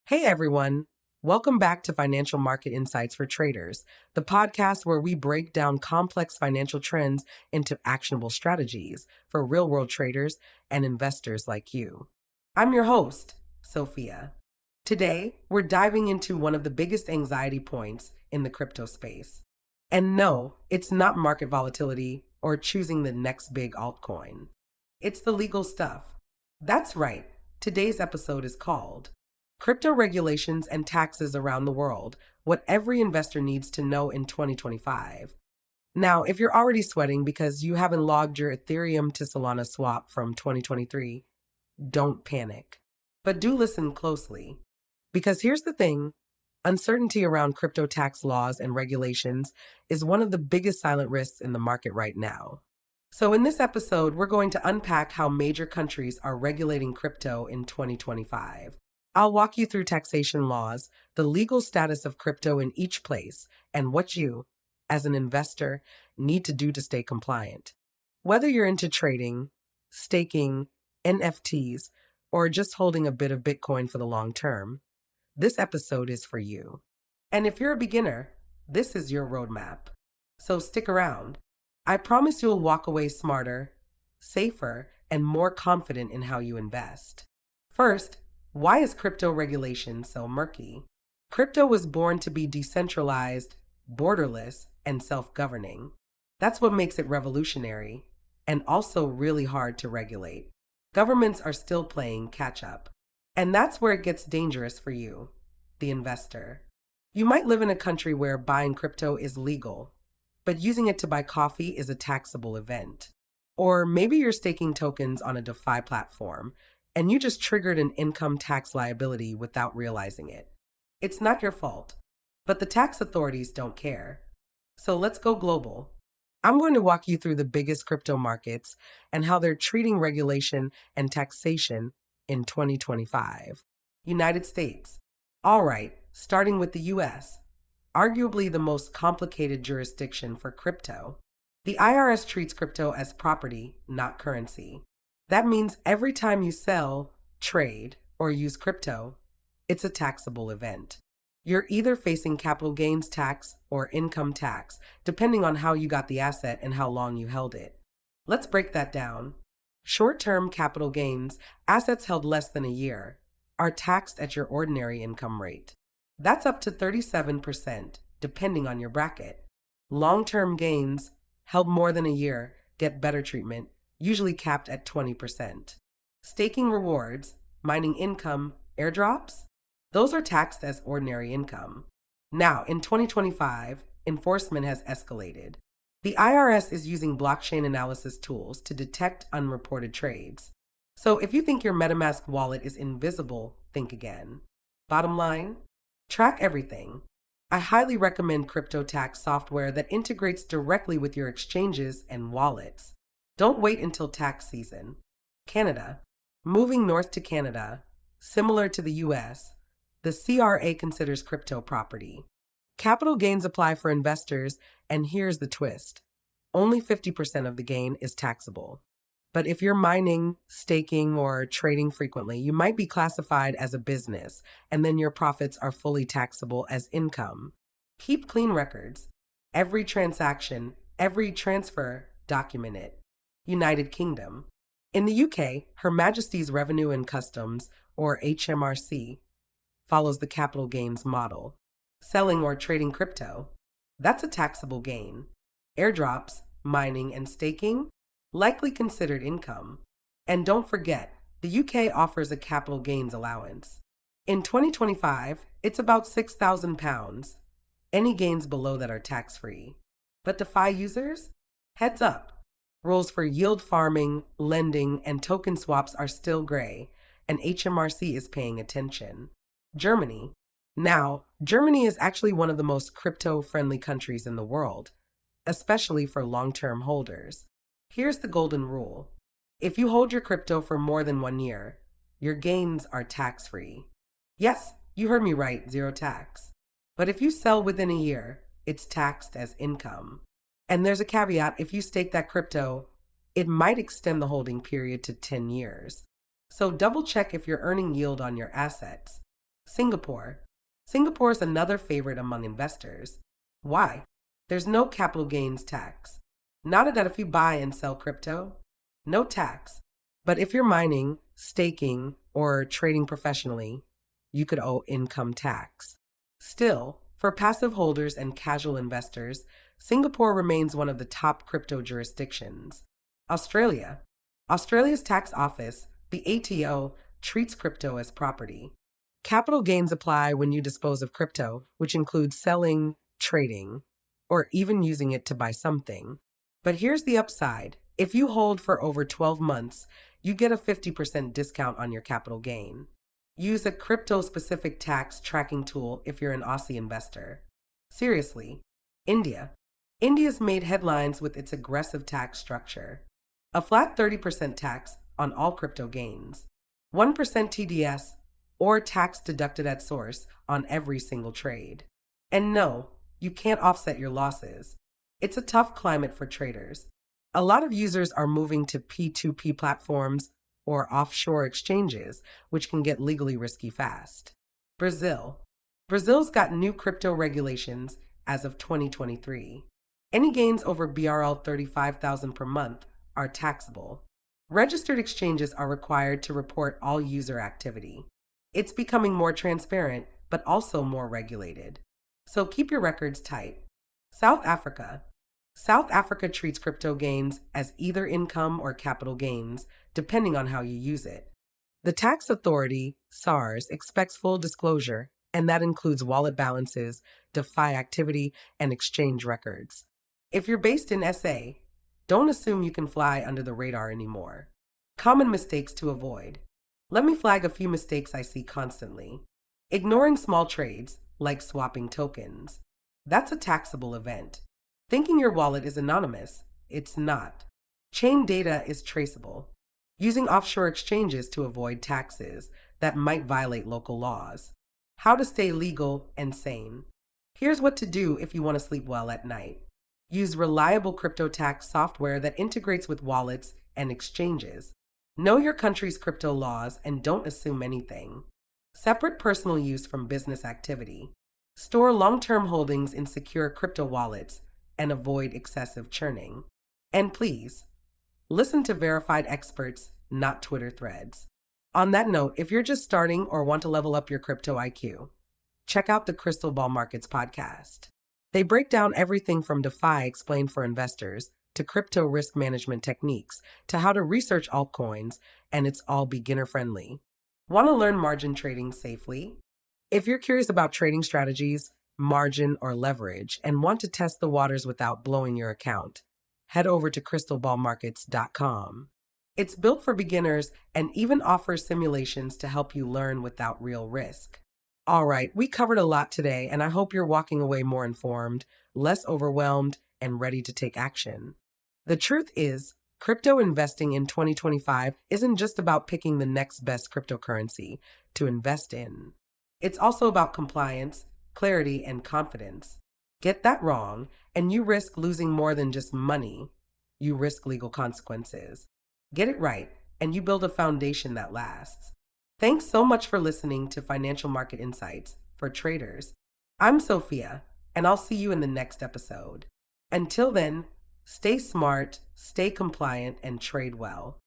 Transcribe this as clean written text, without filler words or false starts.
Hey everyone, welcome back to Financial Market Insights for Traders, the podcast where we break down complex financial trends into actionable strategies for real world traders and investors like you. I'm your host, Sophia. Today, we're diving into one of the biggest anxiety points in the crypto space. And no, it's not market volatility or choosing the next big altcoin. It's the legal stuff. That's right, today's episode is called Crypto Regulations and Taxes Around the World, What Every Investor Needs to Know in 2025. Now, if you're already sweating because you haven't logged your Ethereum to Solana swap from 2023, don't panic. But do listen closely. Because here's the thing, uncertainty around crypto tax laws and regulations is one of the biggest silent risks in the market right now. So, in this episode, we're going to unpack how major countries are regulating crypto in 2025. I'll walk you through taxation laws, the legal status of crypto in each place, and what you, as an investor, need to do to stay compliant. Whether you're into trading, staking, NFTs, or just holding a bit of Bitcoin for the long term, this episode is for you. And if you're a beginner, this is your roadmap. So stick around. I promise you'll walk away smarter, safer, and more confident in how you invest. First, why is crypto regulation so murky? Crypto was born to be decentralized, borderless, and self-governing. That's what makes it revolutionary, and also really hard to regulate. Governments are still playing catch-up. And that's where it gets dangerous for you, the investor. You might live in a country where buying crypto is legal, but using it to buy coffee is a taxable event. Or maybe you're staking tokens on a DeFi platform, and you just triggered an income tax liability without realizing it. It's not your fault, but the tax authorities don't care. So let's go global. I'm going to walk you through the biggest crypto markets and how they're treating regulation and taxation in 2025. United States. All right, starting with the US, arguably the most complicated jurisdiction for crypto. The IRS treats crypto as property, not currency. That means every time you sell, trade, or use crypto, it's a taxable event. You're either facing capital gains tax or income tax, depending on how you got the asset and how long you held it. Let's break that down. Short-term capital gains, assets held less than a year, are taxed at your ordinary income rate. That's up to 37%, depending on your bracket. Long-term gains, held more than a year, get better treatment, usually capped at 20%. Staking rewards, mining income, airdrops, those are taxed as ordinary income. Now, in 2025, enforcement has escalated. The IRS is using blockchain analysis tools to detect unreported trades. So if you think your MetaMask wallet is invisible, think again. Bottom line, track everything. I highly recommend crypto tax software that integrates directly with your exchanges and wallets. Don't wait until tax season. Canada. Moving north to Canada, similar to the US, the CRA considers crypto property. Capital gains apply for investors, and here's the twist. Only 50% of the gain is taxable. But if you're mining, staking, or trading frequently, you might be classified as a business, and then your profits are fully taxable as income. Keep clean records. Every transaction, every transfer, document it. United Kingdom. In the UK, Her Majesty's Revenue and Customs, or HMRC, follows the capital gains model. Selling or trading crypto, that's a taxable gain. Airdrops, mining, and staking, likely considered income. And don't forget, the UK offers a capital gains allowance. In 2025, it's about £6,000. Any gains below that are tax-free. But DeFi users? Heads up. Rules for yield farming, lending, and token swaps are still gray, and HMRC is paying attention. Germany. Now, Germany is actually one of the most crypto-friendly countries in the world, especially for long-term holders. Here's the golden rule. If you hold your crypto for more than 1 year, your gains are tax-free. Yes, you heard me right, zero tax. But if you sell within a year, it's taxed as income. And there's a caveat, if you stake that crypto, it might extend the holding period to 10 years. So double check if you're earning yield on your assets. Singapore. Singapore is another favorite among investors. Why? There's no capital gains tax. Not that if you buy and sell crypto, no tax. But if you're mining, staking, or trading professionally, you could owe income tax. Still, for passive holders and casual investors, Singapore remains one of the top crypto jurisdictions. Australia. Australia's tax office, the ATO, treats crypto as property. Capital gains apply when you dispose of crypto, which includes selling, trading, or even using it to buy something. But here's the upside. If you hold for over 12 months, you get a 50% discount on your capital gain. Use a crypto-specific tax tracking tool if you're an Aussie investor. Seriously, India. India's made headlines with its aggressive tax structure. A flat 30% tax on all crypto gains, 1% TDS, or tax deducted at source on every single trade. And no, you can't offset your losses. It's a tough climate for traders. A lot of users are moving to P2P platforms or offshore exchanges, which can get legally risky fast. Brazil. Brazil's got new crypto regulations as of 2023. Any gains over BRL 35,000 per month are taxable. Registered exchanges are required to report all user activity. It's becoming more transparent, but also more regulated. So keep your records tight. South Africa. South Africa treats crypto gains as either income or capital gains, depending on how you use it. The tax authority, SARS, expects full disclosure, and that includes wallet balances, DeFi activity, and exchange records. If you're based in SA, don't assume you can fly under the radar anymore. Common mistakes to avoid. Let me flag a few mistakes I see constantly. Ignoring small trades, like swapping tokens. That's a taxable event. Thinking your wallet is anonymous. It's not. Chain data is traceable. Using offshore exchanges to avoid taxes that might violate local laws. How to stay legal and sane. Here's what to do if you want to sleep well at night. Use reliable crypto tax software that integrates with wallets and exchanges. Know your country's crypto laws and don't assume anything. Separate personal use from business activity. Store long-term holdings in secure crypto wallets and avoid excessive churning. And please, listen to verified experts, not Twitter threads. On that note, if you're just starting or want to level up your crypto IQ, check out the Crystal Ball Markets podcast. They break down everything from DeFi explained for investors to crypto risk management techniques to how to research altcoins, and it's all beginner friendly. Want to learn margin trading safely? If you're curious about trading strategies, margin, or leverage, and want to test the waters without blowing your account, head over to crystalballmarkets.com. It's built for beginners and even offers simulations to help you learn without real risk. All right, we covered a lot today, and I hope you're walking away more informed, less overwhelmed, and ready to take action. The truth is, crypto investing in 2025 isn't just about picking the next best cryptocurrency to invest in. It's also about compliance, clarity, and confidence. Get that wrong, and you risk losing more than just money. You risk legal consequences. Get it right, and you build a foundation that lasts. Thanks so much for listening to Financial Market Insights for Traders. I'm Sophia, and I'll see you in the next episode. Until then, stay smart, stay compliant, and trade well.